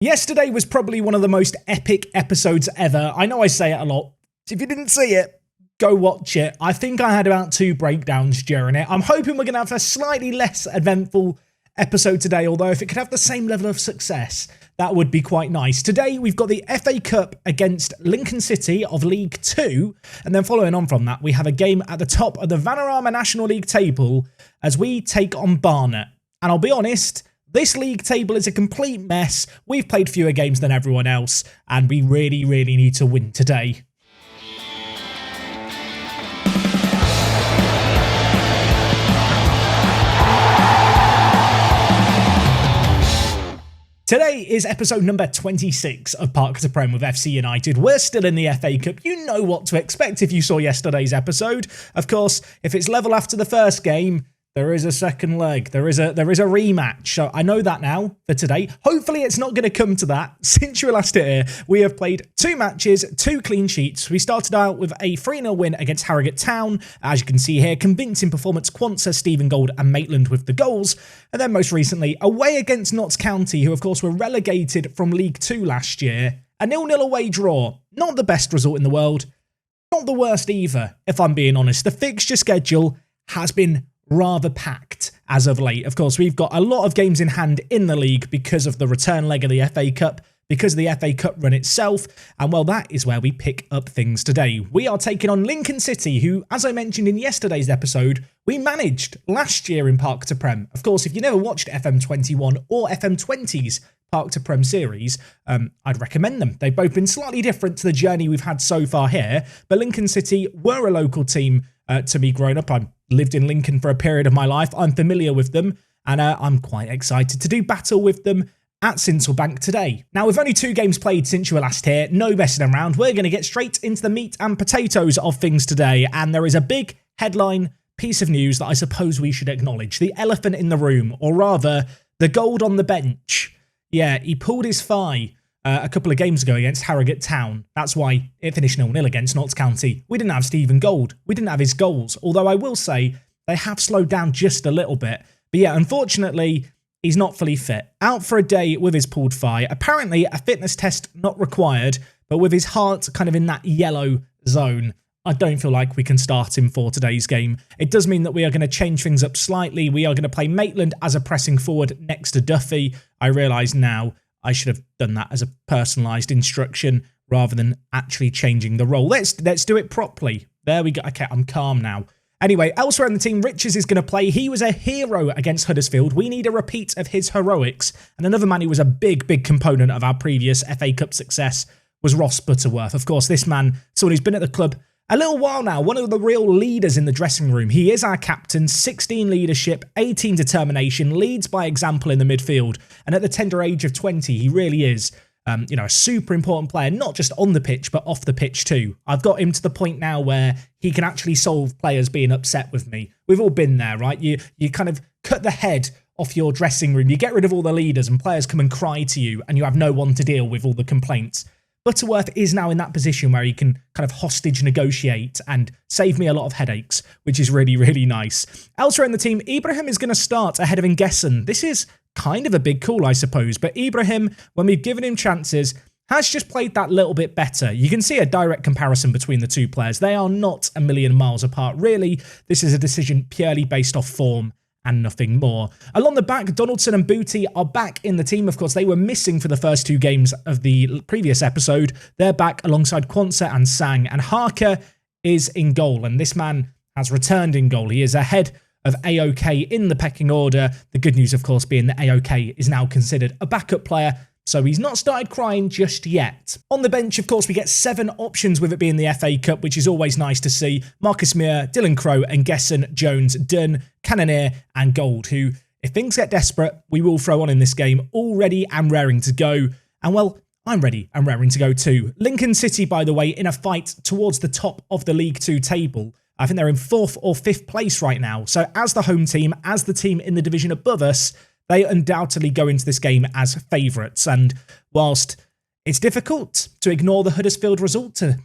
Yesterday was probably one of the most epic episodes ever. I know I say it a lot. If you didn't see it, go watch it. I think I had about 2 breakdowns during it. I'm hoping we're going to have a slightly less eventful episode today, although if it could have the same level of success, that would be quite nice. Today, we've got the FA Cup against Lincoln City of League 2, and then following on from that, we have a game at the top of the Vanarama National League table as we take on Barnet. And I'll be honest, this league table is a complete mess. We've played fewer games than everyone else, and we really need to win today. Today is episode number 26 of Park to Prem with FC United. We're still in the FA Cup. You know what to expect if you saw yesterday's episode. Of course, if it's level after the first game, there is a second leg. There is a rematch. So I know that now for today. Hopefully it's not going to come to that. Since you were last here, we have played 2 matches, 2 clean sheets. We started out with a 3-0 win against Harrogate Town. As you can see here, convincing performance, Quansah, Stephen Gold and Maitland with the goals. And then most recently, away against Notts County, who of course were relegated from League 2 last year. A 0-0 away draw. Not the best result in the world. Not the worst either, if I'm being honest. The fixture schedule has been rather packed as of late. Of course, we've got a lot of games in hand in the league because of the return leg of the FA Cup, because of the FA Cup run itself, and well, that is where we pick up things today. We are taking on Lincoln City, who, as I mentioned in yesterday's episode, we managed last year in Park to Prem. Of course, if you never watched FM21 or FM20's Park to Prem series, I'd recommend them. They've both been slightly different to the journey we've had so far here, but Lincoln City were a local team to me growing up. I lived in Lincoln for a period of my life. I'm familiar with them, and I'm quite excited to do battle with them at Sincilbank today. Now, with only 2 games played since you were last here, no messing around, we're going to get straight into the meat and potatoes of things today, and there is a big headline piece of news that I suppose we should acknowledge. The elephant in the room, or rather, the gold on the bench. Yeah, he pulled his thigh a couple of games ago against Harrogate Town. That's why it finished 0-0 against Notts County. We didn't have Stephen Gold. We didn't have his goals. Although I will say they have slowed down just a little bit. But yeah, unfortunately, he's not fully fit. Out for a day with his pulled thigh. Apparently, a fitness test not required, but with his heart kind of in that yellow zone, I don't feel like we can start him for today's game. It does mean that we are going to change things up slightly. We are going to play Maitland as a pressing forward next to Duffy. I realise now I should have done that as a personalised instruction rather than actually changing the role. Let's do it properly. There we go. Okay, I'm calm now. Anyway, elsewhere in the team, Riches is going to play. He was a hero against Huddersfield. We need a repeat of his heroics. And another man who was a big component of our previous FA Cup success was Ross Butterworth. Of course, this man, someone who's been at the club a little while now, one of the real leaders in the dressing room. He is our captain, 16 leadership, 18 determination, leads by example in the midfield. And at the tender age of 20, he really is, a super important player, not just on the pitch, but off the pitch too. I've got him to the point now where he can actually solve players being upset with me. We've all been there, right? You kind of cut the head off your dressing room. You get rid of all the leaders and players come and cry to you and you have no one to deal with all the complaints. Butterworth is now in that position where he can kind of hostage negotiate and save me a lot of headaches, which is really nice. Elsewhere in the team, Ibrahim is going to start ahead of Ngeson. This is kind of a big call, I suppose, but Ibrahim, when we've given him chances, has just played that little bit better. You can see a direct comparison between the 2 players. They are not a million miles apart. Really, this is a decision purely based off form and nothing more. Along the back, Donaldson and Booty are back in the team. Of course, they were missing for the first 2 games of the previous episode. They're back alongside Quansah and Sang. And Harker is in goal, and this man has returned in goal. He is ahead of AOK in the pecking order. The good news, of course, being that AOK is now considered a backup player, so he's not started crying just yet. On the bench, of course, we get 7 options with it being the FA Cup, which is always nice to see. Marcus Muir, Dylan Crow, Ngeson, Jones, Dunn, Cannonier, and Gold, who, if things get desperate, we will throw on in this game, all ready and raring to go. And well, I'm ready and raring to go too. Lincoln City, by the way, in a fight towards the top of the League 2 table. I think they're in 4th or 5th place right now. So as the home team, as the team in the division above us, they undoubtedly go into this game as favourites. And whilst it's difficult to ignore the Huddersfield result, to,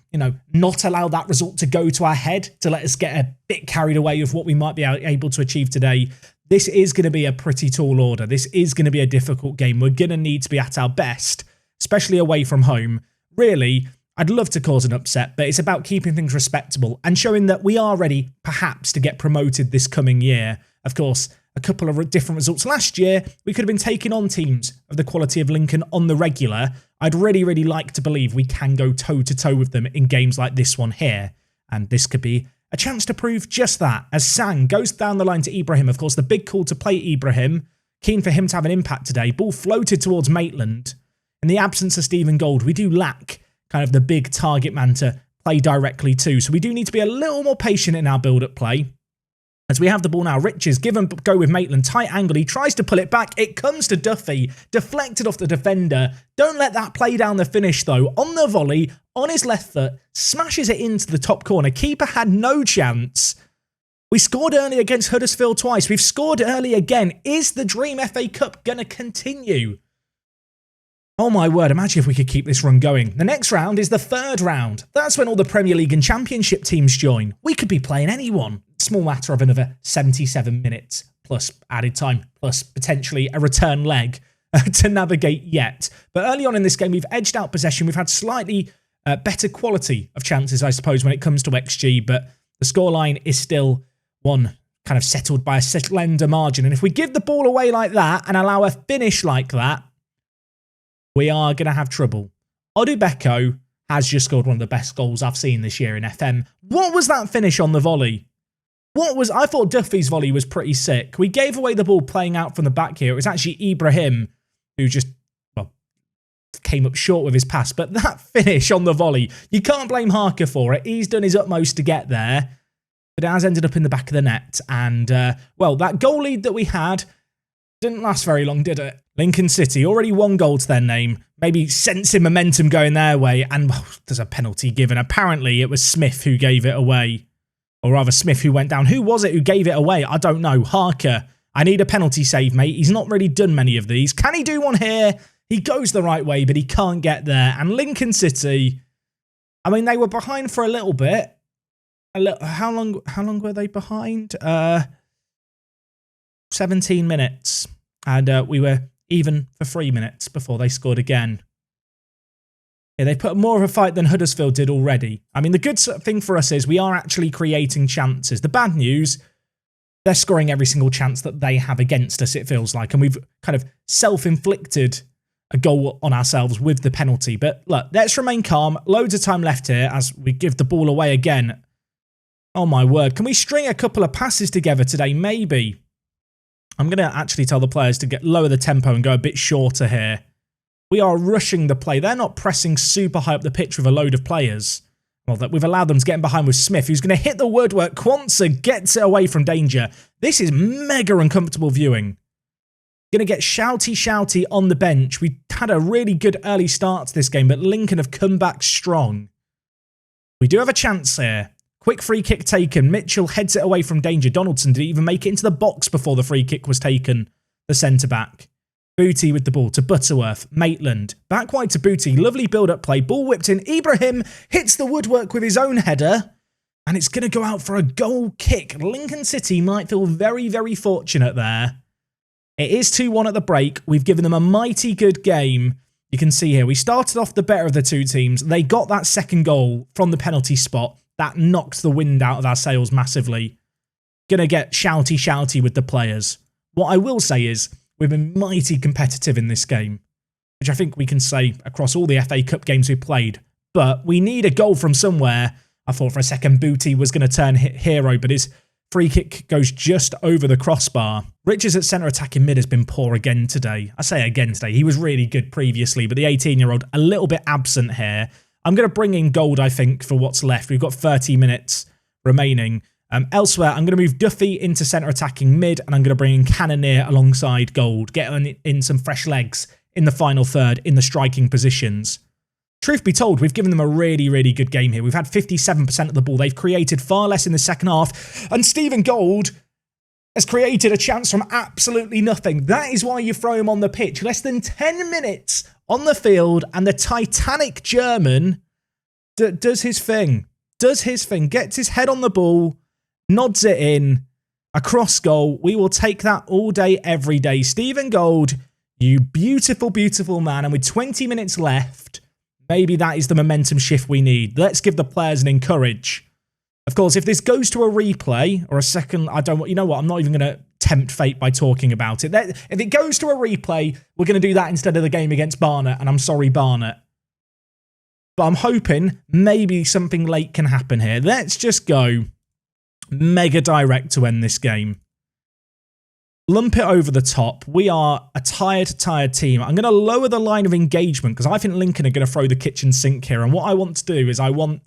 not allow that result to go to our head, to let us get a bit carried away with what we might be able to achieve today, this is going to be a pretty tall order. This is going to be a difficult game. We're going to need to be at our best, especially away from home. Really, I'd love to cause an upset, but it's about keeping things respectable and showing that we are ready, perhaps, to get promoted this coming year. Of course, a couple of different results last year, we could have been taking on teams of the quality of Lincoln on the regular. I'd really, really like to believe we can go toe-to-toe with them in games like this one here. And this could be a chance to prove just that, as Sang goes down the line to Ibrahim. Of course, the big call to play Ibrahim. Keen for him to have an impact today. Ball floated towards Maitland. In the absence of Stephen Gold, we do lack kind of the big target man to play directly to. So we do need to be a little more patient in our build-up play. As we have the ball now, Riches, give and go with Maitland. Tight angle, he tries to pull it back. It comes to Duffy, deflected off the defender. Don't let that play down the finish though. On the volley, on his left foot, smashes it into the top corner. Keeper had no chance. We scored early against Huddersfield twice. We've scored early again. Is the Dream FA Cup going to continue? Oh my word, imagine if we could keep this run going. The next round is the third round. That's when all the Premier League and Championship teams join. We could be playing anyone. Small matter of another 77 minutes, plus added time, plus potentially a return leg to navigate yet. But early on in this game, we've edged out possession. We've had slightly better quality of chances, I suppose, when it comes to XG, but the scoreline is still one kind of settled by a slender margin. And if we give the ball away like that and allow a finish like that, we are going to have trouble. Odubeko has just scored one of the best goals I've seen this year in FM. What was that finish on the volley? I thought Duffy's volley was pretty sick. We gave away the ball playing out from the back here. It was actually Ibrahim who just, well, came up short with his pass. But that finish on the volley, you can't blame Harker for it. He's done his utmost to get there. But it has ended up in the back of the net. And, well, that goal lead that we had didn't last very long, did it? Lincoln City, already 1 goal to their name. Maybe sensing momentum going their way. And well, there's a penalty given. Apparently, it was Smith who gave it away. Or rather, Smith who went down. Who was it who gave it away? I don't know. Harker. I need a penalty save, mate. He's not really done many of these. Can he do one here? He goes the right way, but he can't get there. And Lincoln City, I mean, they were behind for a little bit. How long were they behind? 17 minutes. And we were even for 3 minutes before they scored again. Yeah, they put more of a fight than Huddersfield did already. I mean, the good thing for us is we are actually creating chances. The bad news, they're scoring every single chance that they have against us, it feels like. And we've kind of self-inflicted a goal on ourselves with the penalty. But look, let's remain calm. Loads of time left here as we give the ball away again. Oh my word. Can we string a couple of passes together today? Maybe. I'm going to actually tell the players to lower the tempo and go a bit shorter here. We are rushing the play. They're not pressing super high up the pitch with a load of players. Well, we've allowed them to get in behind with Smith, who's going to hit the woodwork. Quansah gets it away from danger. This is mega uncomfortable viewing. Going to get shouty on the bench. We had a really good early start to this game, but Lincoln have come back strong. We do have a chance here. Quick free kick taken. Mitchell heads it away from danger. Donaldson didn't even make it into the box before the free kick was taken. The centre-back. Booty with the ball to Butterworth. Maitland. Back wide to Booty. Lovely build-up play. Ball whipped in. Ibrahim hits the woodwork with his own header. And it's going to go out for a goal kick. Lincoln City might feel very, very fortunate there. It is 2-1 at the break. We've given them a mighty good game. You can see here, we started off the better of the two teams. They got that second goal from the penalty spot. That knocked the wind out of our sails massively. Gonna get shouty with the players. What I will say is, we've been mighty competitive in this game, which I think we can say across all the FA Cup games we've played. But we need a goal from somewhere. I thought for a second Booty was going to turn hero, but his free kick goes just over the crossbar. Richards at centre attack in mid has been poor again today. I say again today. He was really good previously, but the 18-year-old a little bit absent here. I'm going to bring in Gold, I think, for what's left. We've got 30 minutes remaining. Elsewhere, I'm going to move Duffy into centre attacking mid, and I'm going to bring in Cannoneer alongside Gold. Get in some fresh legs in the final third in the striking positions. Truth be told, we've given them a really, really good game here. We've had 57% of the ball. They've created far less in the second half. And Stephen Gold has created a chance from absolutely nothing. That is why you throw him on the pitch. Less than 10 minutes on the field, and the Titanic German does his thing. Gets his head on the ball, nods it in, A cross goal, we will take that all day, every day. Stephen Gold, you beautiful, beautiful man. And with 20 minutes left, maybe that is the momentum shift we need. Let's give the players an encourage. Of course, if this goes to a replay or a second, you know what? I'm not even going to tempt fate by talking about it. If it goes to a replay, we're going to do that instead of the game against Barnet. And I'm sorry, Barnet. But I'm hoping maybe something late can happen here. Let's just go mega direct to end this game. Lump it over the top. We are a tired team. I'm going to lower the line of engagement because I think Lincoln are going to throw the kitchen sink here. And what I want to do is I want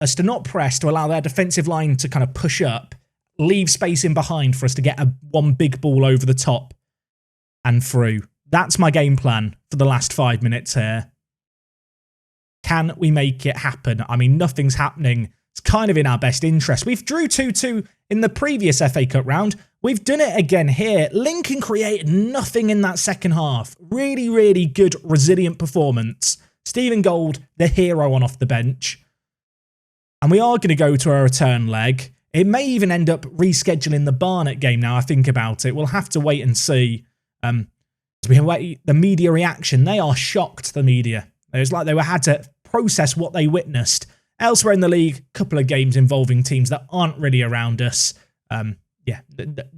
us to not press, to allow their defensive line to kind of push up, leave space in behind for us to get one big ball over the top and through. That's my game plan for the last 5 minutes here. Can we make it happen? I mean, nothing's happening. It's kind of in our best interest. We've drew 2-2 in the previous FA Cup round. We've done it again here. Lincoln created nothing in that second half. Really, really good, resilient performance. Stephen Gold, the hero on off the bench. And we are going to go to a return leg. It may even end up rescheduling the Barnet game now I think about it. We'll have to wait and see. The media reaction, they are shocked, the media. It was like they had to process what they witnessed. Elsewhere in the league, a couple of games involving teams that aren't really around us.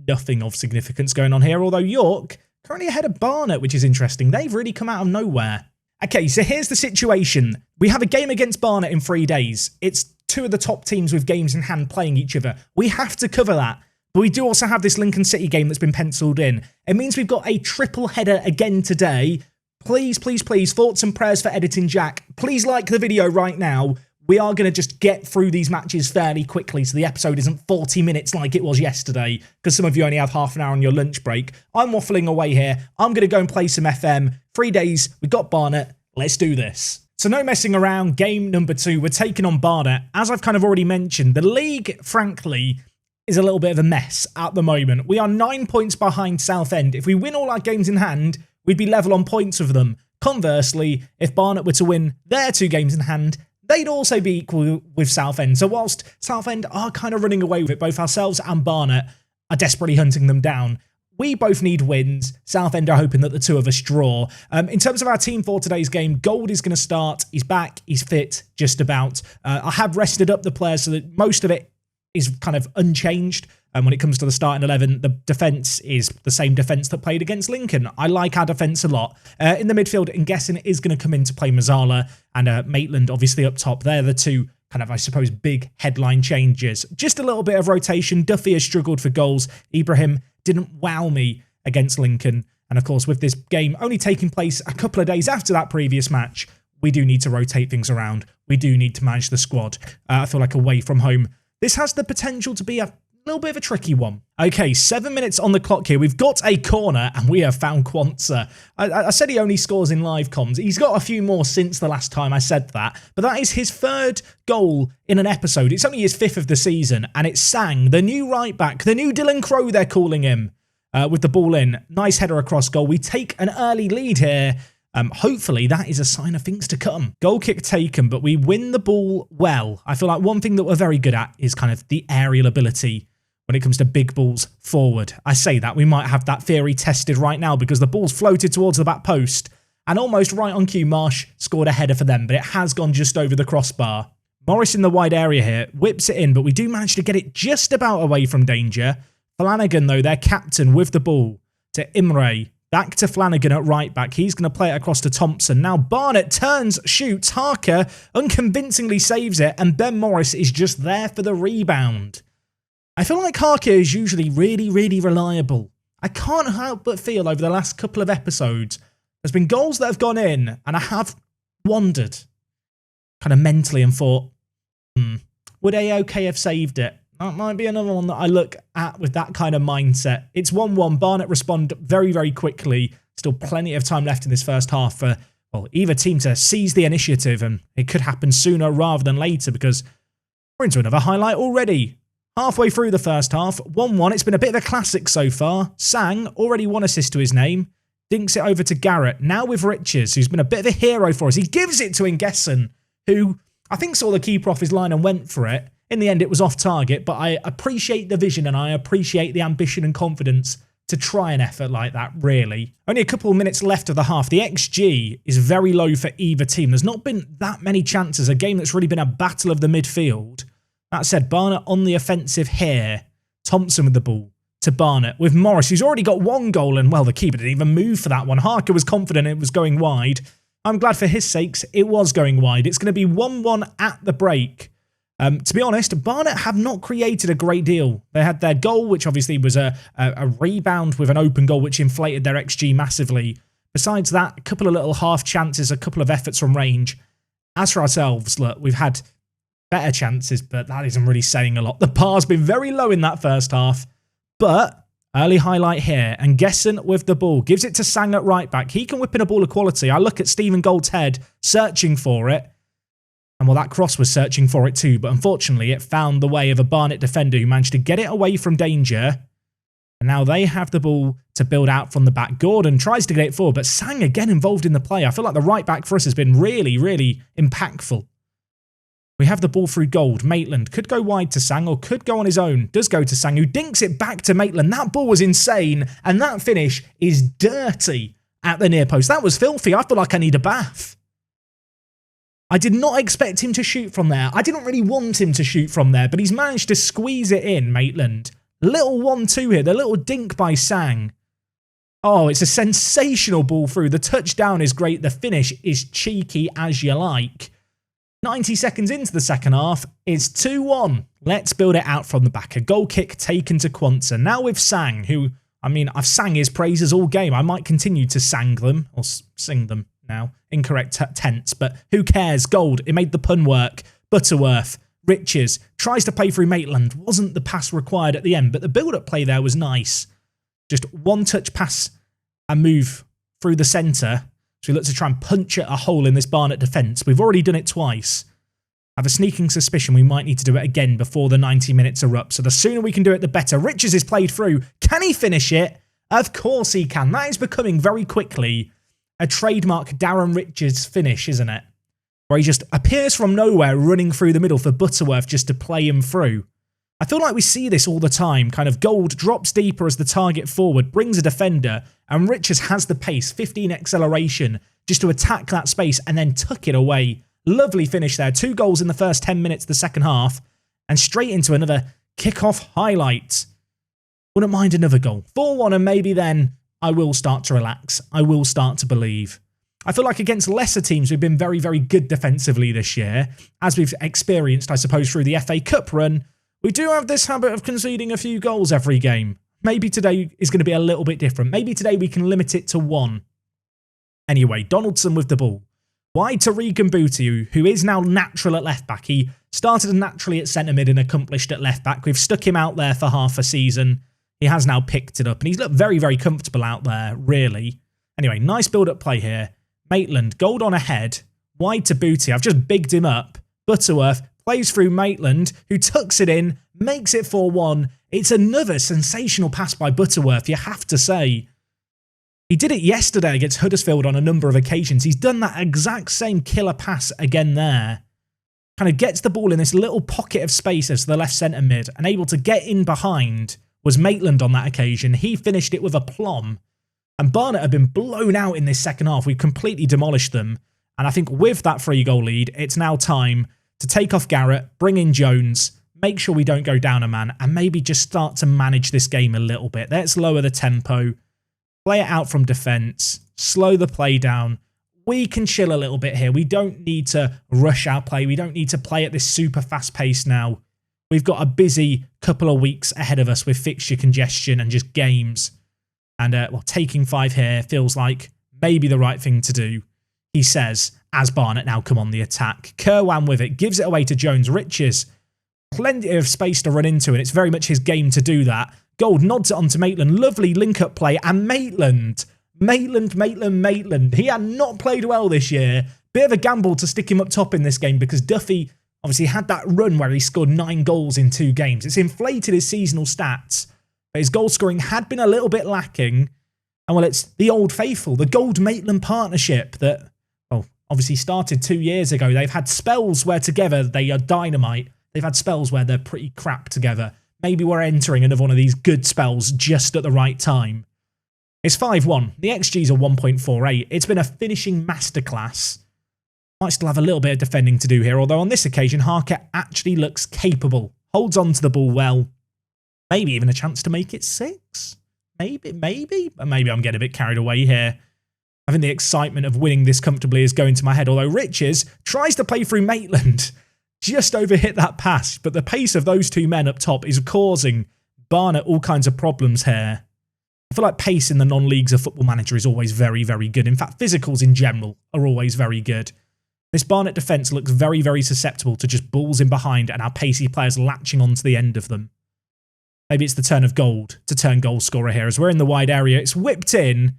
Nothing of significance going on here. Although York, currently ahead of Barnet, which is interesting. They've really come out of nowhere. Okay, so here's the situation. We have a game against Barnet in 3 days. It's two of the top teams with games in hand playing each other. We have to cover that. But we do also have this Lincoln City game that's been penciled in. It means we've got a triple header again today. Please, please, please, thoughts and prayers for Editing Jack. Please like the video right now. We are going to just get through these matches fairly quickly so the episode isn't 40 minutes like it was yesterday because some of you only have half an hour on your lunch break. I'm waffling away here. I'm going to go and play some FM. 3 days, we've got Barnet. Let's do this. So no messing around. Game number 2. We're taking on Barnet. As I've kind of already mentioned, the league, frankly, is a little bit of a mess at the moment. We are 9 points behind Southend. If we win all our games in hand, we'd be level on points with them. Conversely, if Barnet were to win their 2 games in hand, they'd also be equal with Southend. So whilst Southend are kind of running away with it, both ourselves and Barnet are desperately hunting them down. We both need wins. Southend are hoping that the two of us draw. In terms of our team for today's game, Gold is going to start. He's back. He's fit, just about. I have rested up the players so that most of it is kind of unchanged. And when it comes to the starting 11, the defence is the same defence that played against Lincoln. I like our defence a lot. In the midfield, Nguesson is going to come in to play Mazzala and Maitland obviously up top. They're the two kind of, I suppose, big headline changes. Just a little bit of rotation. Duffy has struggled for goals. Ibrahim didn't wow me against Lincoln. And of course, with this game only taking place a couple of days after that previous match, we do need to rotate things around. We do need to manage the squad. I feel like away from home, this has the potential to be a little bit of a tricky one. Okay, 7 minutes on the clock here. We've got a corner and we have found Quansah. I said he only scores in live comms. He's got a few more since the last time I said that, but that is his 3rd goal in an episode. It's only his 5th of the season, and it's Sang, the new right back, the new Dylan Crow they're calling him, with the ball in. Nice header across goal. We take an early lead here. Hopefully that is a sign of things to come. Goal kick taken, but we win the ball well. I feel like one thing that we're very good at is kind of the aerial ability when it comes to big balls forward. I say that, we might have that theory tested right now because the ball's floated towards the back post and almost right on cue, Marsh scored a header for them, but it has gone just over the crossbar. Morris in the wide area here, whips it in, but we do manage to get it just about away from danger. Flanagan, though, their captain with the ball to Imre. Back to Flanagan at right back. He's going to play it across to Thompson. Now Barnet turns, shoots. Harker unconvincingly saves it, and Ben Morris is just there for the rebound. I feel like Harker is usually really, really reliable. I can't help but feel over the last couple of episodes, there's been goals that have gone in, and I have wondered kind of mentally and thought, would AOK have saved it? That might be another one that I look at with that kind of mindset. It's 1-1. Barnet respond very, very quickly. Still plenty of time left in this first half for, well, either team to seize the initiative, and it could happen sooner rather than later because we're into another highlight already. Halfway through the first half, 1-1. It's been a bit of a classic so far. Sang, already 1 assist to his name. Dinks it over to Garrett. Now with Riches, who's been a bit of a hero for us. He gives it to Nguesson, who I think saw the keeper off his line and went for it. In the end, it was off target, but I appreciate the vision and I appreciate the ambition and confidence to try an effort like that, really. Only a couple of minutes left of the half. The XG is very low for either team. There's not been that many chances. A game that's really been a battle of the midfield. That said, Barnet on the offensive here. Thompson with the ball to Barnet with Morris, who's already got one goal, and, well, the keeper didn't even move for that one. Harker was confident it was going wide. I'm glad for his sakes it was going wide. It's going to be 1-1 at the break. To be honest, Barnet have not created a great deal. They had their goal, which obviously was a rebound with an open goal, which inflated their XG massively. Besides that, a couple of little half chances, a couple of efforts from range. As for ourselves, look, we've had better chances, but that isn't really saying a lot. The bar's been very low in that first half, but early highlight here, and Gesson with the ball. Gives it to Sang at right back. He can whip in a ball of quality. I look at Stephen Gould's head, searching for it. And well, that cross was searching for it too, but unfortunately it found the way of a Barnet defender who managed to get it away from danger. And now they have the ball to build out from the back. Gordon tries to get it forward, but Sang again involved in the play. I feel like the right back for us has been really, really impactful. We have the ball through Gould. Maitland could go wide to Sang or could go on his own. Does go to Sang, who dinks it back to Maitland. That ball was insane, and that finish is dirty at the near post. That was filthy. I feel like I need a bath. I did not expect him to shoot from there. I didn't really want him to shoot from there, but he's managed to squeeze it in, Maitland. Little 1-2 here, the little dink by Sang. Oh, it's a sensational ball through. The touchdown is great. The finish is cheeky as you like. 90 seconds into the second half, it's 2-1. Let's build it out from the back. A goal kick taken to Quansah. Now with Sang, who, I mean, I've sang his praises all game. I might continue to sang them, or sing them now. Incorrect tense, but who cares? Gould, it made the pun work. Butterworth, Riches, tries to play through Maitland. Wasn't the pass required at the end, but the build-up play there was nice. Just one-touch pass and move through the centre. So we look to try and punch at a hole in this Barnet defence. We've already done it twice. I have a sneaking suspicion we might need to do it again before the 90 minutes are up. So the sooner we can do it, the better. Riches is played through. Can he finish it? Of course he can. That is becoming very quickly a trademark Darren Riches finish, isn't it? Where he just appears from nowhere running through the middle for Butterworth just to play him through. I feel like we see this all the time. Kind of Gould drops deeper as the target forward, brings a defender, and Riches has the pace, 15 acceleration, just to attack that space and then tuck it away. Lovely finish there. 2 goals in the first 10 minutes of the second half, and straight into another kickoff highlight. Wouldn't mind another goal. 4-1, and maybe then I will start to relax. I will start to believe. I feel like against lesser teams, we've been very, very good defensively this year. As we've experienced, I suppose, through the FA Cup run, we do have this habit of conceding a few goals every game. Maybe today is going to be a little bit different. Maybe today we can limit it to 1. Anyway, Donaldson with the ball. Wide to Regan Booty, who is now natural at left-back. He started naturally at centre-mid and accomplished at left-back. We've stuck him out there for half a season. He has now picked it up, and he's looked very, very comfortable out there, really. Anyway, nice build-up play here. Maitland, Gould on ahead. Wide to Booty. I've just bigged him up. Butterworth plays through Maitland, who tucks it in, makes it 4-1. It's another sensational pass by Butterworth, you have to say. He did it yesterday against Huddersfield on a number of occasions. He's done that exact same killer pass again there. Kind of gets the ball in this little pocket of space as the left centre mid and able to get in behind was Maitland on that occasion. He finished it with aplomb. And Barnet have been blown out in this second half. We've completely demolished them. And I think with that 3-goal lead, it's now time to take off Garrett, bring in Jones, make sure we don't go down a man, and maybe just start to manage this game a little bit. Let's lower the tempo, play it out from defence, slow the play down. We can chill a little bit here. We don't need to rush our play. We don't need to play at this super fast pace now. We've got a busy couple of weeks ahead of us with fixture congestion and just games. And well, taking 5 here feels like maybe the right thing to do, he says, as Barnet now come on the attack. Kerwan with it, gives it away to Jones. Riches, plenty of space to run into, and it's very much his game to do that. Gould nods it onto Maitland. Lovely link-up play, and Maitland. He had not played well this year. Bit of a gamble to stick him up top in this game because Duffy obviously had that run where he scored 9 goals in 2 games. It's inflated his seasonal stats, but his goal scoring had been a little bit lacking. And well, it's the old faithful, the Gould-Maitland partnership that, well, obviously started 2 years ago. They've had spells where together they are dynamite. they've had spells where they're pretty crap together. Maybe we're entering another one of these good spells just at the right time. It's 5-1. The XGs are 1.48. It's been a finishing masterclass. Might still have a little bit of defending to do here, although on this occasion, Harker actually looks capable. Holds on to the ball well. Maybe even a chance to make it 6. Maybe. But maybe I'm getting a bit carried away here. I think the excitement of winning this comfortably is going to my head, although Riches tries to play through Maitland. Just overhit that pass, but the pace of those two men up top is causing Barnet all kinds of problems here. I feel like pace in the non-leagues of Football Manager is always very, very good. In fact, physicals in general are always very good. This Barnet defence looks very, very susceptible to just balls in behind and our pacey players latching onto the end of them. Maybe it's the turn of Gold to turn goal scorer here as we're in the wide area. It's whipped in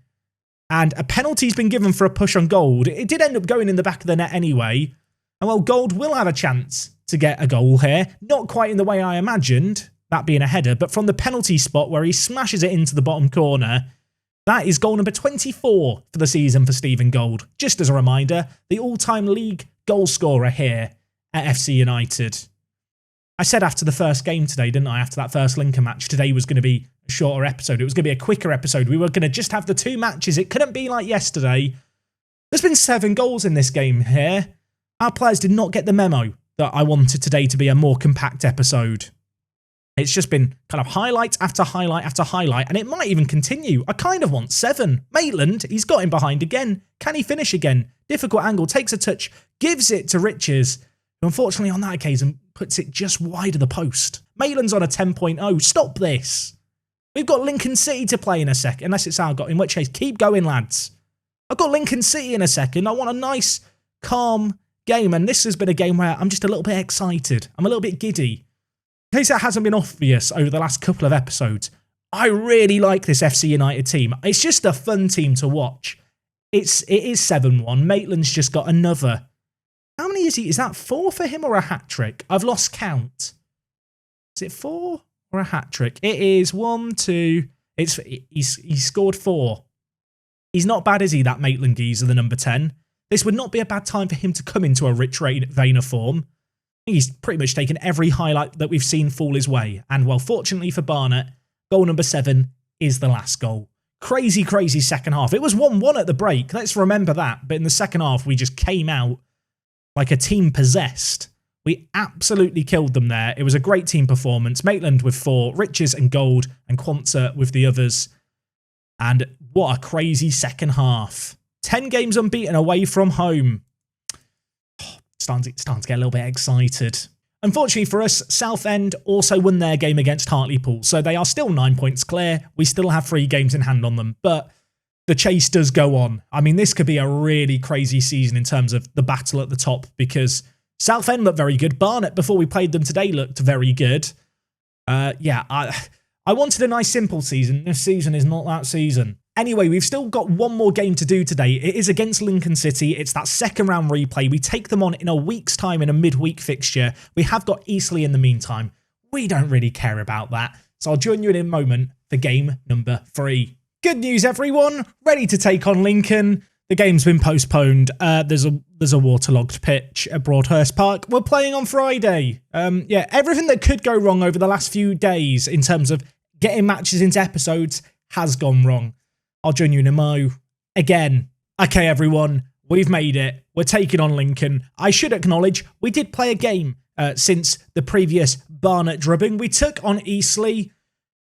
and a penalty's been given for a push on Gold. It did end up going in the back of the net anyway. And well, Gold will have a chance to get a goal here. Not quite in the way I imagined, that being a header, but from the penalty spot where he smashes it into the bottom corner. That is goal number 24 for the season for Stephen Gold. Just as a reminder, the all-time league goal scorer here at FC United. I said after the first game today, didn't I? After that first Lincoln match, today was going to be a shorter episode. It was going to be a quicker episode. We were going to just have the 2 matches. It couldn't be like yesterday. There's been 7 goals in this game here. Our players did not get the memo that I wanted today to be a more compact episode. It's just been kind of highlight after highlight after highlight, and it might even continue. I kind of want 7. Maitland, he's got him behind again. Can he finish again? Difficult angle, takes a touch, gives it to Riches, who unfortunately on that occasion puts it just wide of the post. Maitland's on a 10.0. Stop this. We've got Lincoln City to play in a second, unless it's our got, in which case, keep going, lads. I've got Lincoln City in a second. I want a nice, calm game, and this has been a game where I'm just a little bit excited. I'm a little bit giddy. In case that hasn't been obvious over the last couple of episodes, I really like this FC United team. It's just a fun team to watch. It is 7-1. Maitland's just got another. How many is he? Is that 4 for him or a hat-trick? I've lost count. Is it 4 or a hat-trick? It is 1, 2. He's scored 4. He's not bad, is he, that Maitland geezer, the number 10? This would not be a bad time for him to come into a rich vein of form. He's pretty much taken every highlight that we've seen fall his way. And well, fortunately for Barnet, goal number 7 is the last goal. Crazy, crazy second half. It was 1-1 at the break. Let's remember that. But in the second half, we just came out like a team possessed. We absolutely killed them there. It was a great team performance. Maitland with 4, Riches and Gold, and Quantza with the others. And what a crazy second half. 10 games unbeaten away from home. Starting to get a little bit excited. Unfortunately for us, Southend also won their game against Hartlepool, so they are still 9 points clear. We still have 3 games in hand on them, but the chase does go on. I mean, this could be a really crazy season in terms of the battle at the top, because Southend looked very good. Barnet, before we played them today, looked very good. Yeah, I wanted a nice simple season. This season is not that season. Anyway, we've still got one more game to do today. It is against Lincoln City. It's that second round replay. We take them on in a week's time in a midweek fixture. We have got Eastleigh in the meantime. We don't really care about that. So I'll join you in a moment for game number 3. Good news, everyone. Ready to take on Lincoln. The game's been postponed. There's a waterlogged pitch at Broadhurst Park. We're playing on Friday. Yeah, everything that could go wrong over the last few days in terms of getting matches into episodes has gone wrong. I'll join you in a mo. Again. Okay, everyone. We've made it. We're taking on Lincoln. I should acknowledge we did play a game since the previous Barnet drubbing. We took on Eastleigh.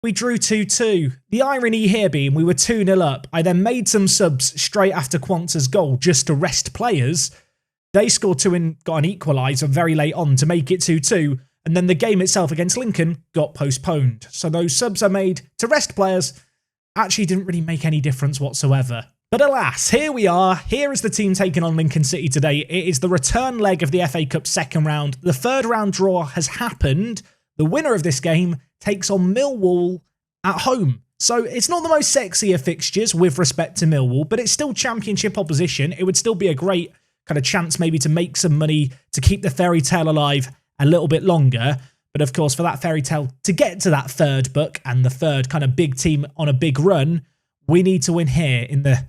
We drew 2-2. The irony here being we were 2-0 up. I then made some subs straight after Quantza's goal just to rest players. They scored 2 and got an equaliser very late on to make it 2-2. And then the game itself against Lincoln got postponed. So those subs I made to rest players actually didn't really make any difference whatsoever. But alas, here we are. Here is the team taking on Lincoln City today. It is the return leg of the FA Cup second round. The third round draw has happened. The winner of this game takes on Millwall at home. So it's not the most sexy of fixtures with respect to Millwall, but it's still championship opposition. It would still be a great kind of chance maybe to make some money to keep the fairy tale alive a little bit longer. But of course, for that fairy tale to get to that third book and the third kind of big team on a big run, we need to win here in the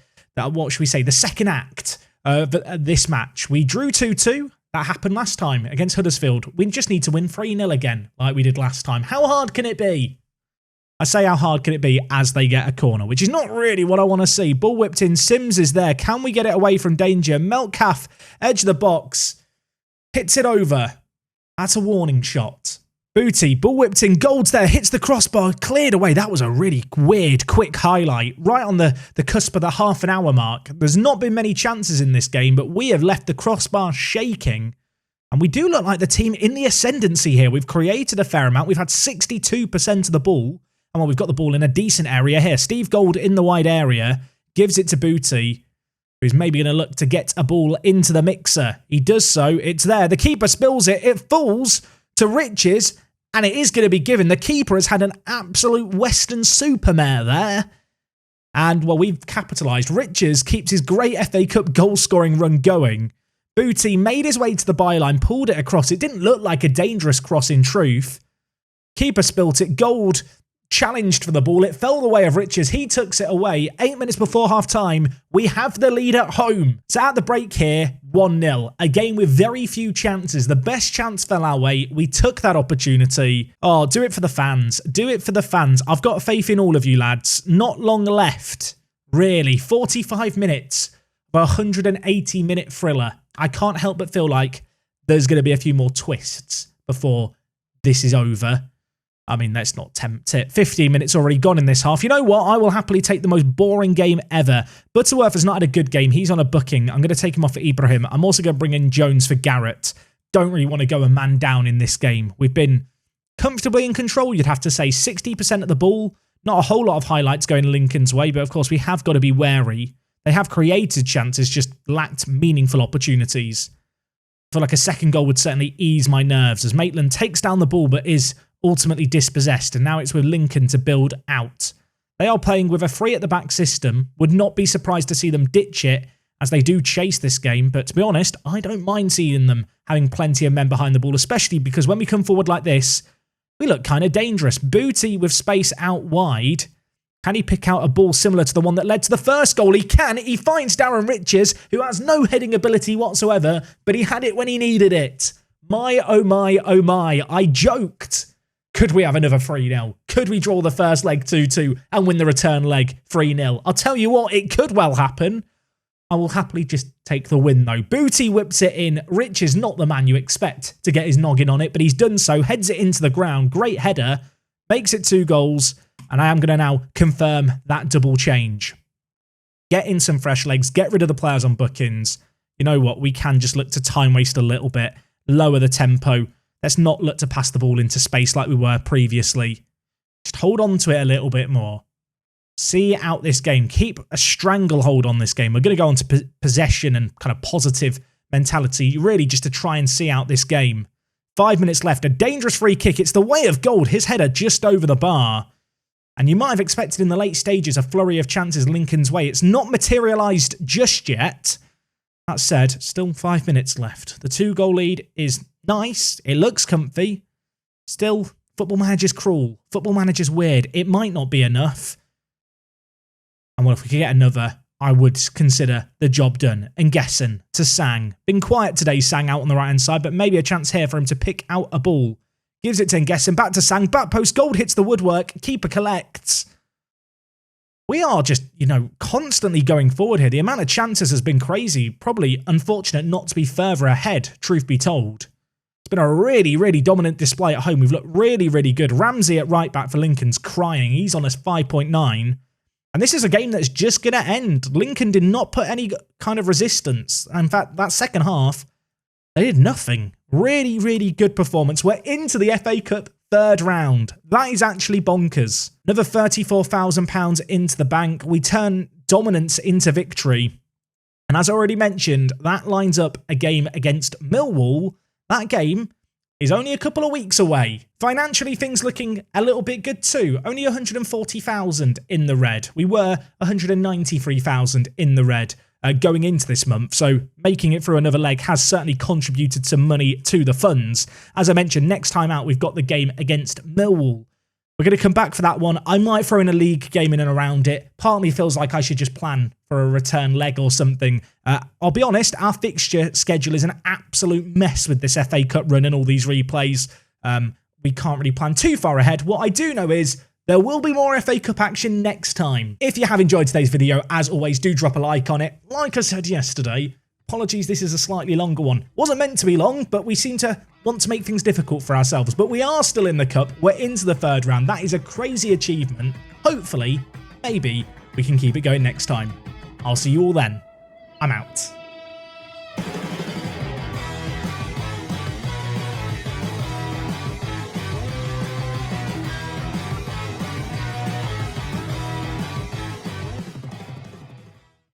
second act of this match. We drew 2-2. That happened last time against Huddersfield. We just need to win 3-0 again, like we did last time. How hard can it be? I say how hard can it be as they get a corner, which is not really what I want to see. Ball whipped in. Sims is there. Can we get it away from danger? Meltcalf, edge of the box. Hits it over. That's a warning shot. Booty, ball whipped in. Gold's there. Hits the crossbar. Cleared away. That was a really weird, quick highlight. Right on the cusp of the half an hour mark. There's not been many chances in this game, but we have left the crossbar shaking. And we do look like the team in the ascendancy here. We've created a fair amount. We've had 62% of the ball. And well, we've got the ball in a decent area here. Steve Gold in the wide area. Gives it to Booty, who's maybe going to look to get a ball into the mixer. He does so. It's there. The keeper spills it. It falls to Riches. And it is going to be given. The keeper has had an absolute Western supermare there. And, well, we've capitalised. Riches keeps his great FA Cup goal-scoring run going. Booty made his way to the byline, pulled it across. It didn't look like a dangerous cross in truth. Keeper spilt it. Gold challenged for the ball. It fell the way of Riches. He tucks it away. 8 minutes before half-time, we have the lead at home. So at the break here, 1-0. A game with very few chances. The best chance fell our way. We took that opportunity. Oh, do it for the fans. Do it for the fans. I've got faith in all of you lads. Not long left. Really. 45 minutes of a 180-minute thriller. I can't help but feel like there's going to be a few more twists before this is over. I mean, let's not tempt it. 15 minutes already gone in this half. You know what? I will happily take the most boring game ever. Butterworth has not had a good game. He's on a booking. I'm going to take him off for Ibrahim. I'm also going to bring in Jones for Garrett. Don't really want to go a man down in this game. We've been comfortably in control, you'd have to say. 60% of the ball. Not a whole lot of highlights going Lincoln's way, but of course we have got to be wary. They have created chances, just lacked meaningful opportunities. I feel like a second goal would certainly ease my nerves as Maitland takes down the ball but is ultimately dispossessed, and now it's with Lincoln to build out. They are playing with a three at the back system. Would not be surprised to see them ditch it as they do chase this game, but to be honest, I don't mind seeing them having plenty of men behind the ball, especially because when we come forward like this, we look kind of dangerous. Booty with space out wide. Can he pick out a ball similar to the one that led to the first goal? He can. He finds Darren Riches, who has no heading ability whatsoever, but he had it when he needed it. My, oh my, oh my. I joked. Could we have another 3-0? Could we draw the first leg 2-2 and win the return leg 3-0? I'll tell you what, it could well happen. I will happily just take the win though. Booty whips it in. Rich is not the man you expect to get his noggin on it, but he's done so. Heads it into the ground. Great header. Makes it 2 goals. And I am going to now confirm that double change. Get in some fresh legs. Get rid of the players on bookings. You know what? We can just look to time waste a little bit. Lower the tempo. Let's not look to pass the ball into space like we were previously. Just hold on to it a little bit more. See out this game. Keep a stranglehold on this game. We're going to go on to possession and kind of positive mentality, really just to try and see out this game. 5 minutes left. A dangerous free kick. It's the way of Gold. His header just over the bar. And you might have expected in the late stages a flurry of chances Lincoln's way. It's not materialised just yet. That said, still 5 minutes left. The 2-goal lead is nice. It looks comfy. Still, Football Manager's cruel. Football Manager's weird. It might not be enough. And well, if we could get another, I would consider the job done. And Gesson to Sang. Been quiet today, Sang out on the right-hand side, but maybe a chance here for him to pick out a ball. Gives it to Gesson. Back to Sang. Back post. Gold hits the woodwork. Keeper collects. We are just, constantly going forward here. The amount of chances has been crazy. Probably unfortunate not to be further ahead, truth be told. It's been a really, really dominant display at home. We've looked really, really good. Ramsey at right back for Lincoln's crying. He's on a 5.9. And this is a game that's just going to end. Lincoln did not put any kind of resistance. In fact, that second half, they did nothing. Really, really good performance. We're into the FA Cup third round. That is actually bonkers. Another £34,000 into the bank. We turn dominance into victory. And as I already mentioned, that lines up a game against Millwall. That game is only a couple of weeks away. Financially, things looking a little bit good too. Only 140,000 in the red. We were 193,000 in the red going into this month, so making it through another leg has certainly contributed some money to the funds. As I mentioned, next time out, we've got the game against Millwall, We're going to come back for that one. I might throw in a league game in and around it. Part of me feels like I should just plan for a return leg or something. I'll be honest, our fixture schedule is an absolute mess with this FA Cup run and all these replays. We can't really plan too far ahead. What I do know is there will be more FA Cup action next time. If you have enjoyed today's video, as always, do drop a like on it. Like I said yesterday, apologies, this is a slightly longer one. Wasn't meant to be long, but we seem to want to make things difficult for ourselves. But we are still in the cup. We're into the third round. That is a crazy achievement. Hopefully, maybe, we can keep it going next time. I'll see you all then. I'm out.